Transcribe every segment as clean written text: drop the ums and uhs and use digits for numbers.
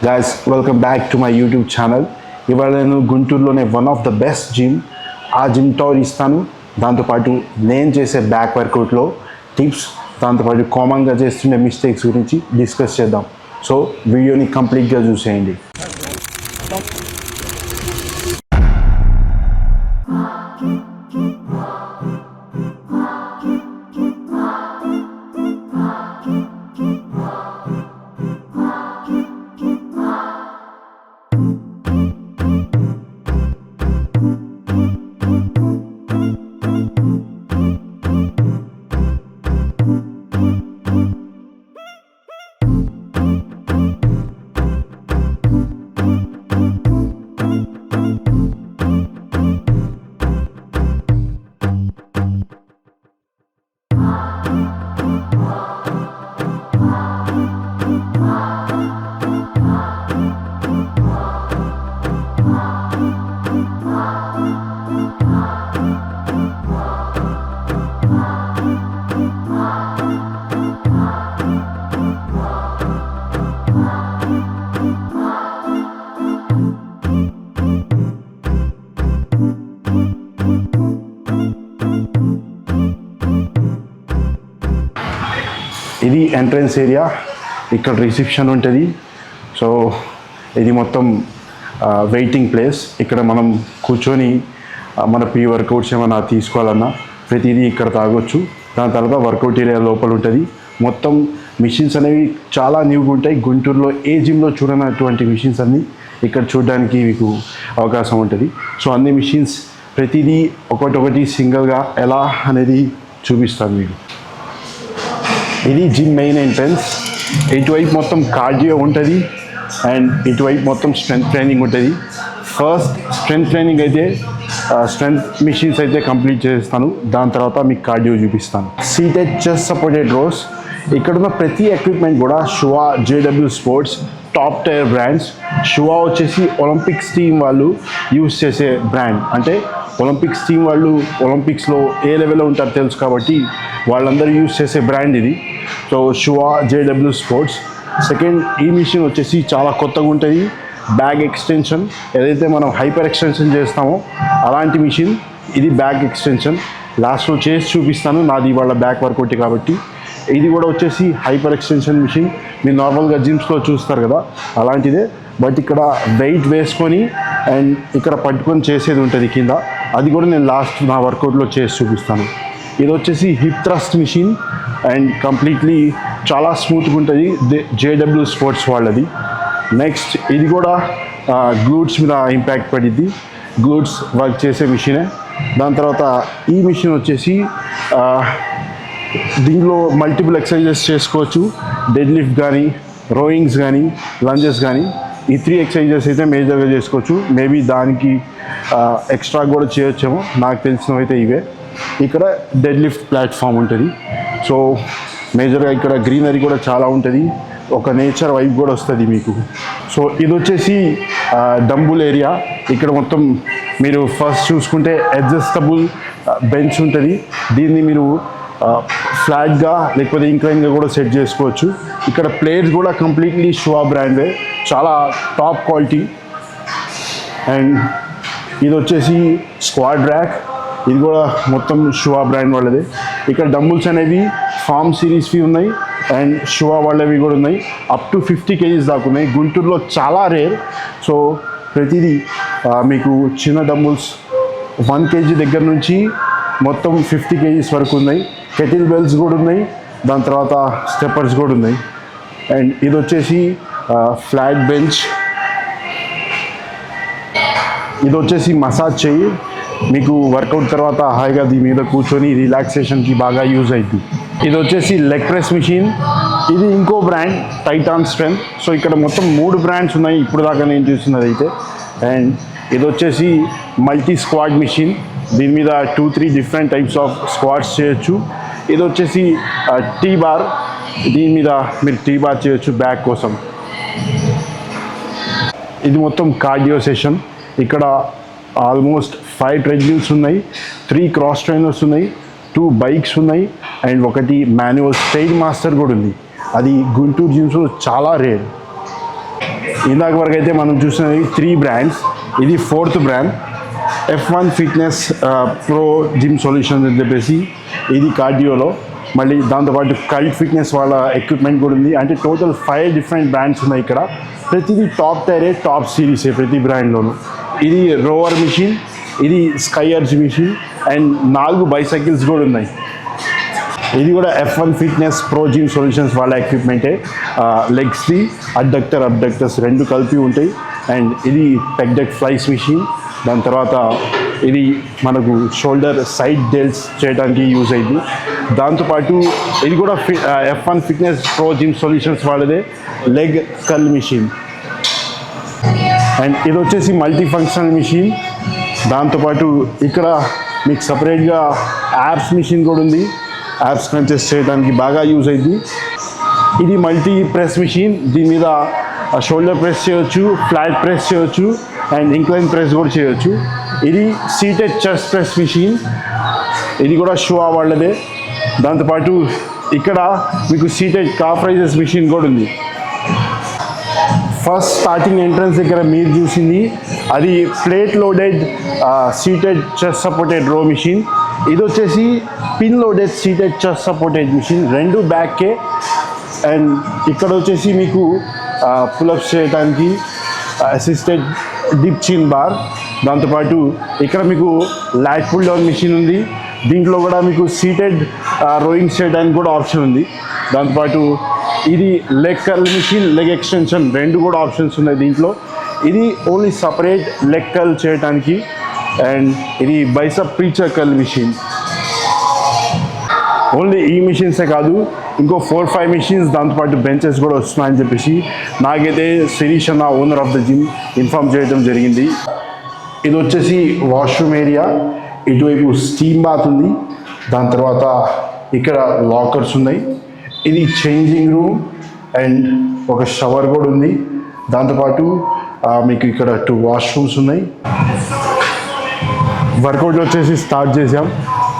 Guys, welcome back to my YouTube channel. ఇవాళ నేను గుంటూరులోనే one of the best gym ఆ జిమ్ టూర్ ఇస్తాను. దాంతోపాటు నేను చేసే బ్యాక్ వర్కౌట్లో టిప్స్, దాంతోపాటు కామన్గా చేస్తుండే మిస్టేక్స్ గురించి డిస్కస్ చేద్దాం. సో వీడియోని కంప్లీట్గా చూసేయండి. ఇది ఎంట్రన్స్ ఏరియా, ఇక్కడ రిసెప్షన్ ఉంటుంది. సో ఇది మొత్తం వెయిటింగ్ ప్లేస్. ఇక్కడ మనం కూర్చొని మన ప్రీ వర్కౌట్స్ ఏమైనా తీసుకోవాలన్నా ప్రతిదీ ఇక్కడ తాగొచ్చు. దాని తర్వాత వర్కౌట్ ఏరియా లోపల ఉంటుంది. మొత్తం మిషన్స్ అనేవి చాలా న్యూగా ఉంటాయి. గుంటూరులో ఏ జిమ్లో చూడనటువంటి మిషన్స్ అన్నీ ఇక్కడ చూడడానికి మీకు అవకాశం ఉంటుంది. సో అన్ని మిషన్స్ ప్రతిదీ ఒకటొకటి సింగిల్గా ఎలా అనేది చూపిస్తాను మీకు. ఇది జిమ్ మెయిన్ ఎంట్రన్స్. ఇటువైపు మొత్తం కార్డియో ఉంటుంది అండ్ ఇటువైపు మొత్తం స్ట్రెంత్ ట్రైనింగ్ ఉంటుంది. ఫస్ట్ స్ట్రెంత్ ట్రైనింగ్ అయితే స్ట్రెంత్ మిషన్స్ అయితే కంప్లీట్ చేస్తాను. దాని తర్వాత మీకు కార్డియో చూపిస్తాను. Seated chest supported rows. ఇక్కడున్న ప్రతి ఎక్విప్మెంట్ కూడా Shua, JW sports top tier brands. Shua వచ్చేసి ఒలింపిక్స్ టీమ్ వాళ్ళు యూజ్ చేసే బ్రాండ్. అంటే ఒలింపిక్స్ టీమ్ వాళ్ళు ఒలింపిక్స్లో ఏ లెవెల్లో ఉంటారో తెలుసు కాబట్టి వాళ్ళందరూ యూజ్ చేసే బ్రాండ్ ఇది. So షువా, JW sports. సెకండ్, ఈ మిషన్ వచ్చేసి చాలా కొత్తగా ఉంటుంది. బ్యాక్ ఎక్స్టెన్షన్, ఏదైతే మనం హైపర్ ఎక్స్టెన్షన్ చేస్తామో అలాంటి మిషన్ ఇది. బ్యాక్ ఎక్స్టెన్షన్ లాస్ట్లో చేసి చూపిస్తాను. నాది వాళ్ళ బ్యాక్ వర్కౌట్ కాబట్టి. ఇది కూడా వచ్చేసి హైపర్ ఎక్స్టెన్షన్ మిషన్. మీరు నార్మల్గా జిమ్స్లో చూస్తారు కదా అలాంటిదే, బట్ ఇక్కడ వెయిట్ వేసుకొని అండ్ ఇక్కడ పట్టుకొని చేసేది ఉంటుంది కింద. అది కూడా నేను లాస్ట్ నా వర్కౌట్లో చేసి చూపిస్తాను. ఇది వచ్చేసి hip thrust machine and completely చాలా స్మూత్గా ఉంటుంది. జేడబ్ల్యూ స్పోర్ట్స్ వాళ్ళది. నెక్స్ట్ ఇది కూడా గ్లూట్స్ మీద ఇంపాక్ట్ పడిద్ది. గ్లూట్స్ వర్క్ చేసే మిషనే. దాని తర్వాత ఈ మిషన్ వచ్చేసి దీనిలో మల్టిపుల్ ఎక్సర్సైజెస్ చేసుకోవచ్చు. డెడ్ లిఫ్ట్ కానీ, రోయింగ్స్ కానీ, లంజెస్ కానీ. ఈ 3 ఎక్సర్సైజెస్ అయితే మేజర్గా చేసుకోవచ్చు. మేబీ దానికి ఎక్స్ట్రా కూడా చేయొచ్చేమో, నాకు తెలిసినవి అయితే ఇవే. ఇక్కడ డెడ్ లిఫ్ట్ ప్లాట్ఫామ్ ఉంటుంది. సో మేజర్గా ఇక్కడ గ్రీనరీ కూడా చాలా ఉంటుంది. ఒక నేచర్ వైబ్ కూడా వస్తుంది మీకు. సో ఇది వచ్చేసి డంబుల్ ఏరియా. ఇక్కడ మొత్తం మీరు ఫస్ట్ చూసుకుంటే అడ్జస్టబుల్ బెంచ్ ఉంటుంది. దీన్ని మీరు ఫ్లాట్గా లేకపోతే ఇంక్లైన్గా కూడా సెట్ చేసుకోవచ్చు. ఇక్కడ ప్లేట్స్ కూడా కంప్లీట్లీ షువా బ్రాండే, చాలా టాప్ క్వాలిటీ. అండ్ ఇది వచ్చేసి స్క్వాడ్ ర్యాక్. ఇది కూడా మొత్తం షువా బ్రాండ్ వాళ్ళది. ఇక్కడ డంబుల్స్ అనేవి ఫార్మ్ సిరీస్వి ఉన్నాయి అండ్ షువా వాళ్ళవి కూడా ఉన్నాయి. అప్ టు 50 kgs దాకా ఉన్నాయి. గుంటూరులో చాలా రేర్. సో ప్రతిదీ మీకు చిన్న డంబుల్స్ 1 kg దగ్గర నుంచి మొత్తం 50 kgs వరకు ఉన్నాయి. కెటిల్ బెల్స్ కూడా ఉన్నాయి. దాని తర్వాత స్టెప్పర్స్ కూడా ఉన్నాయి. అండ్ ఇది వచ్చేసి ఫ్లాట్ బెంచ్. ఇది వచ్చేసి మసాజ్ చెయ్యి. మీకు వర్కౌట్ తర్వాత హాయిగా దీని మీద కూర్చొని రిలాక్సేషన్కి బాగా యూజ్ అవుతుంది. ఇది వచ్చేసి లెగ్ ప్రెస్ మిషన్. ఇది ఇంకో బ్రాండ్, టైటాన్ స్ట్రెంత్. సో ఇక్కడ మొత్తం 3 బ్రాండ్స్ ఉన్నాయి ఇప్పుడు దాకా నేను చూసినది అయితే. అండ్ ఇది వచ్చేసి మల్టీ స్క్వాడ్ మిషన్. దీని మీద 2-3 డిఫరెంట్ టైప్స్ ఆఫ్ స్క్వాడ్స్ చేయొచ్చు. ఇది వచ్చేసి టీ బార్. దీని మీద మీరు టీ బార్ చేయొచ్చు బ్యాక్ కోసం. ఇది మొత్తం కార్డియో సెషన్. ఇక్కడ ఆల్మోస్ట్ 5 ట్రెడ్మిల్స్ ఉన్నాయి, 3 క్రాస్ ట్రైనర్స్ ఉన్నాయి, 2 బైక్స్ ఉన్నాయి అండ్ ఒకటి మాన్యువల్ స్టైల్ మాస్టర్ కూడా ఉంది. అది గుంటూరు జిమ్స్లో చాలా రేర్. ఇందాక వరకు అయితే మనం చూసినవి 3 బ్రాండ్స్, ఇది 4th brand F1 fitness pro gym solutions అని చెప్పేసి, ఇది కార్డియోలో. మళ్ళీ దాంతోపాటు కల్ట్ ఫిట్నెస్ వాళ్ళ ఎక్విప్మెంట్ కూడా ఉంది. అంటే టోటల్ 5 డిఫరెంట్ బ్రాండ్స్ ఉన్నాయి ఇక్కడ. ప్రతిదీ టాప్ టైరే, టాప్ సిరీసే ప్రతి బ్రాండ్లోనూ. ఇది రోవర్ మిషన్, ఇది ski erg machine and 4 bicycles కూడా ఉన్నాయి. ఇది కూడా F1 fitness pro gym solutions వాళ్ళ ఎక్విప్మెంటే. లెగ్స్ది అబ్డక్టర్స్ 2 కలిపి ఉంటాయి. అండ్ ఇది పెగ్డెక్ ఫ్లైస్ మిషన్. దాని తర్వాత ఇది మనకు షోల్డర్ సైడ్ డెల్స్ చేయడానికి యూజ్ అయింది. దాంతోపాటు ఇది కూడా F1 fitness pro gym solutions వాళ్ళదే లెగ్ కల్ మిషన్. అండ్ ఇది వచ్చేసి మల్టీ ఫంక్షనల్ మిషన్. దాంతోపాటు ఇక్కడ మీకు సపరేట్గా యాప్స్ మిషన్ కూడా ఉంది. యాప్స్ క్రంచెస్ చేయడానికి బాగా యూజ్ అయింది. ఇది మల్టీ ప్రెస్ మిషన్. దీని మీద షోల్డర్ ప్రెస్ చేయొచ్చు, ఫ్లాట్ ప్రెస్ చేయొచ్చు అండ్ ఇంక్లైన్ ప్రెస్ కూడా చేయొచ్చు. ఇది సీటెడ్ చెస్ట్ ప్రెస్ మిషన్, ఇది కూడా షువా వాళ్ళదే. దాంతోపాటు ఇక్కడ మీకు సీటెడ్ కాఫ్ రైజెస్ మిషన్ కూడా ఉంది. ఫస్ట్ స్టార్టింగ్ ఎంట్రన్స్ దగ్గర మీరు చూసింది అది plate loaded seated chest supported row machine. ఇది వచ్చేసి pin loaded seated chest supported machine, 2 బ్యాక్కే. అండ్ ఇక్కడ వచ్చేసి మీకు పుల్అప్స్ చేయడానికి అసిస్టెడ్ డిప్ చిన్ బార్. దాంతోపాటు ఇక్కడ మీకు లాట్ పుల్ డౌన్ మిషన్ ఉంది. దీంట్లో కూడా మీకు సీటెడ్ రోయింగ్ చేయడానికి కూడా ఆప్షన్ ఉంది. దాంతోపాటు ఇది leg curl machine, leg extension 2 కూడా ఆప్షన్స్ ఉన్నాయి దీంట్లో. ఇది ఓన్లీ సపరేట్ లెగ్ కర్ల్ చేయడానికి. అండ్ ఇది bicep preacher curl machine. Only ఈ మిషన్సే కాదు, ఇంకో 4-5 మిషన్స్ దాంతోపాటు బెంచెస్ కూడా వస్తున్నాయని చెప్పేసి నాకైతే శిరీష్ అన్న owner of the gym inform చేయడం జరిగింది. ఇది వచ్చేసి వాష్రూమ్ ఏరియా. ఇటువైపు స్టీమ్ బాత్ ఉంది. దాని తర్వాత ఇక్కడ లాకర్స్ ఉన్నాయి. ఇది చేంజింగ్ రూమ్ అండ్ ఒక షవర్ కూడా ఉంది. దాంతోపాటు మీకు ఇక్కడ 2 వాష్రూమ్స్ ఉన్నాయి. వర్కౌట్ వచ్చేసి స్టార్ట్ చేసాం.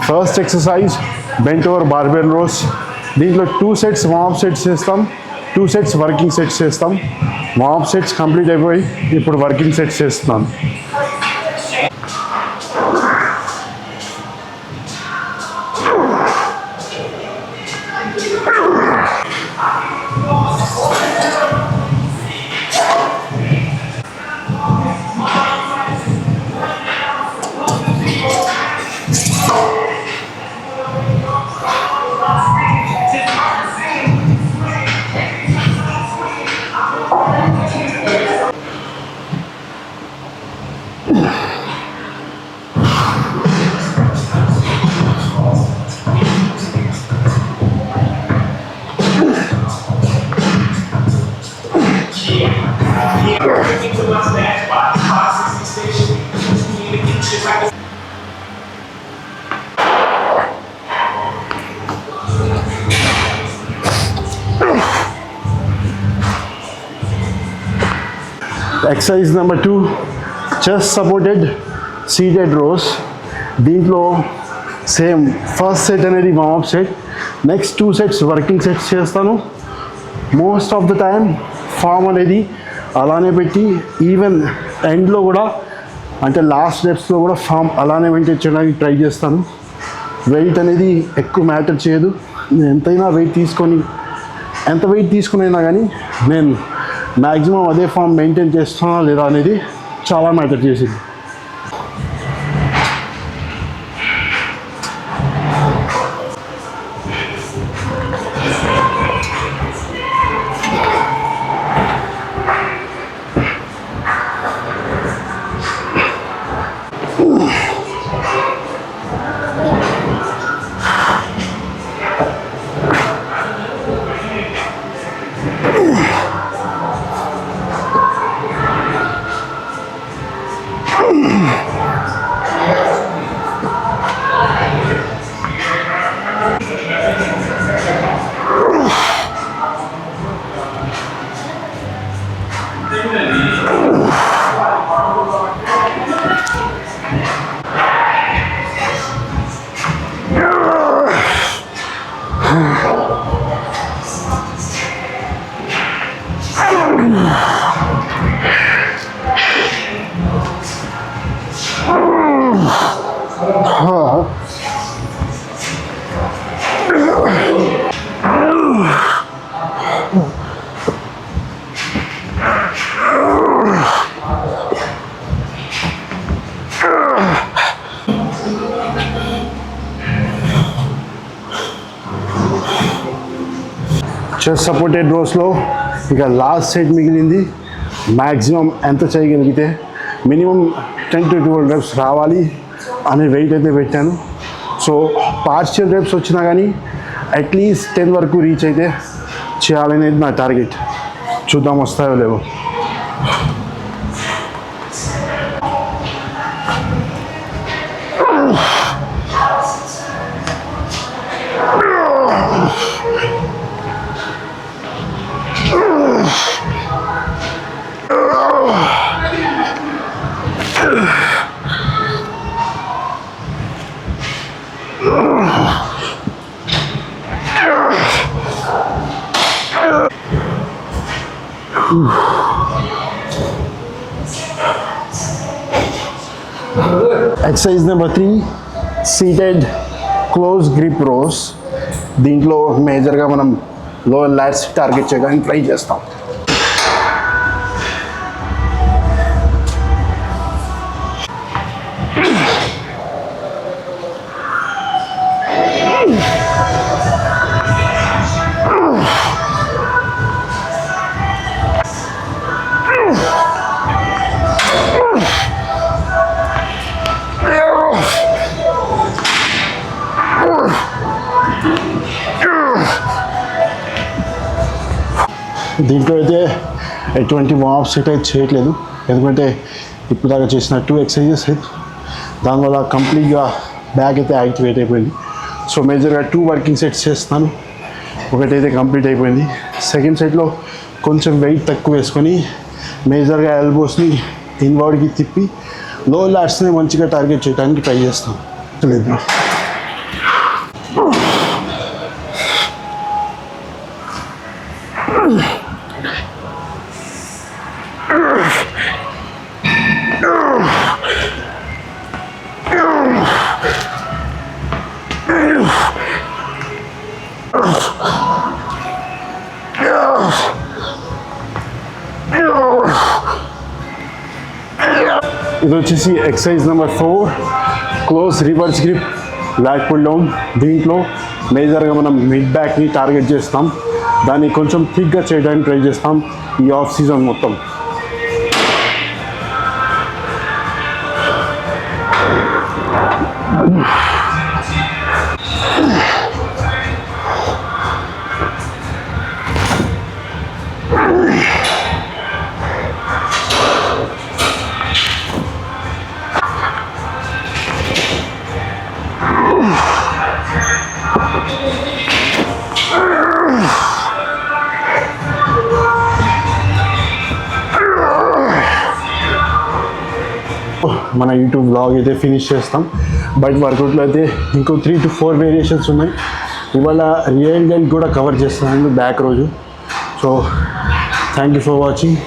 First exercise bent over barbell rows. దీంట్లో 2 సెట్స్ వార్మప్ సెట్స్ చేస్తాం, 2 సెట్స్ వర్కింగ్ సెట్స్ చేస్తాం. వార్మప్ సెట్స్ కంప్లీట్ అయిపోయి ఇప్పుడు వర్కింగ్ సెట్స్ చేస్తున్నాను. Exercise number 2 chest supported seated rows. దీంట్లో సేమ్ ఫస్ట్ సెట్ అనేది warm up set, next 2 sets working sets చేస్తాను. Most of the time form అనేది అలానే పెట్టి ఈవెన్ ఎండ్లో కూడా అంటే లాస్ట్ స్టెప్స్లో కూడా ఫామ్ అలానే మెయింటైన్ చేయడానికి ట్రై చేస్తాను. వెయిట్ అనేది ఎక్కువ మ్యాటర్ చేయదు. నేను ఎంత వెయిట్ తీసుకునైనా కానీ నేను మ్యాక్సిమం అదే ఫామ్ మెయింటైన్ చేస్తున్నా లేదా అనేది చాలా మ్యాటర్ చేసింది. చెస్ట్ సపోర్టెడ్ రోస్లో ఇక లాస్ట్ సెట్ మిగిలింది. మ్యాక్సిమం ఎంత చేయగలిగితే మినిమం 10 to 12 reps రావాలి అనే వెయిట్ అయితే పెట్టాను. సో పార్షియల్ రెప్స్ వచ్చినా కానీ అట్లీస్ట్ 10 వరకు రీచ్ అయితే చేయాలనేది నా టార్గెట్. చూద్దాం వస్తాయో లేవో. Exercise number 3 seated close grip rows. దీంట్లో మేజర్గా మనం లోయర్ లాట్స్ టార్గెట్ చేయడానికి ట్రై చేస్తాం. దీంట్లో అయితే ఎటువంటి వార్మ్ సెట్ అయితే చేయట్లేదు, ఎందుకంటే ఇప్పుడు దాకా చేసిన 2 ఎక్సర్సైజెస్ దానివల్ల కంప్లీట్గా బ్యాక్ అయితే యాక్టివేట్ అయిపోయింది. సో మేజర్గా 2 వర్కింగ్ సెట్స్ చేస్తున్నాను. ఒకటైతే కంప్లీట్ అయిపోయింది. సెకండ్ సెట్లో కొంచెం వెయిట్ తక్కువ వేసుకొని మేజర్గా ఎల్బోస్ని ఇన్వర్డ్కి తిప్పి లో లాట్స్ని మంచిగా టార్గెట్ చేయడానికి ట్రై చేస్తాను. లేదు ఇది వచ్చేసి exercise number 4 close reverse grip lat pull down. దీంట్లో మేజర్గా మనం మిడ్ బ్యాక్ని టార్గెట్ చేస్తాం. దాన్ని కొంచెం థిక్గా చేయడానికి ట్రై చేస్తాం ఈ ఆఫ్ సీజన్ మొత్తం. మన యూట్యూబ్ బ్లాగ్ అయితే ఫినిష్ చేస్తాం. బట్ వర్కౌట్లో అయితే ఇంకో 3 to 4 వేరియేషన్స్ ఉన్నాయి. ఇవాళ రియల్ డెల్ కూడా కవర్ చేస్తున్నాను బ్యాక్ రోజు. So thank you for watching.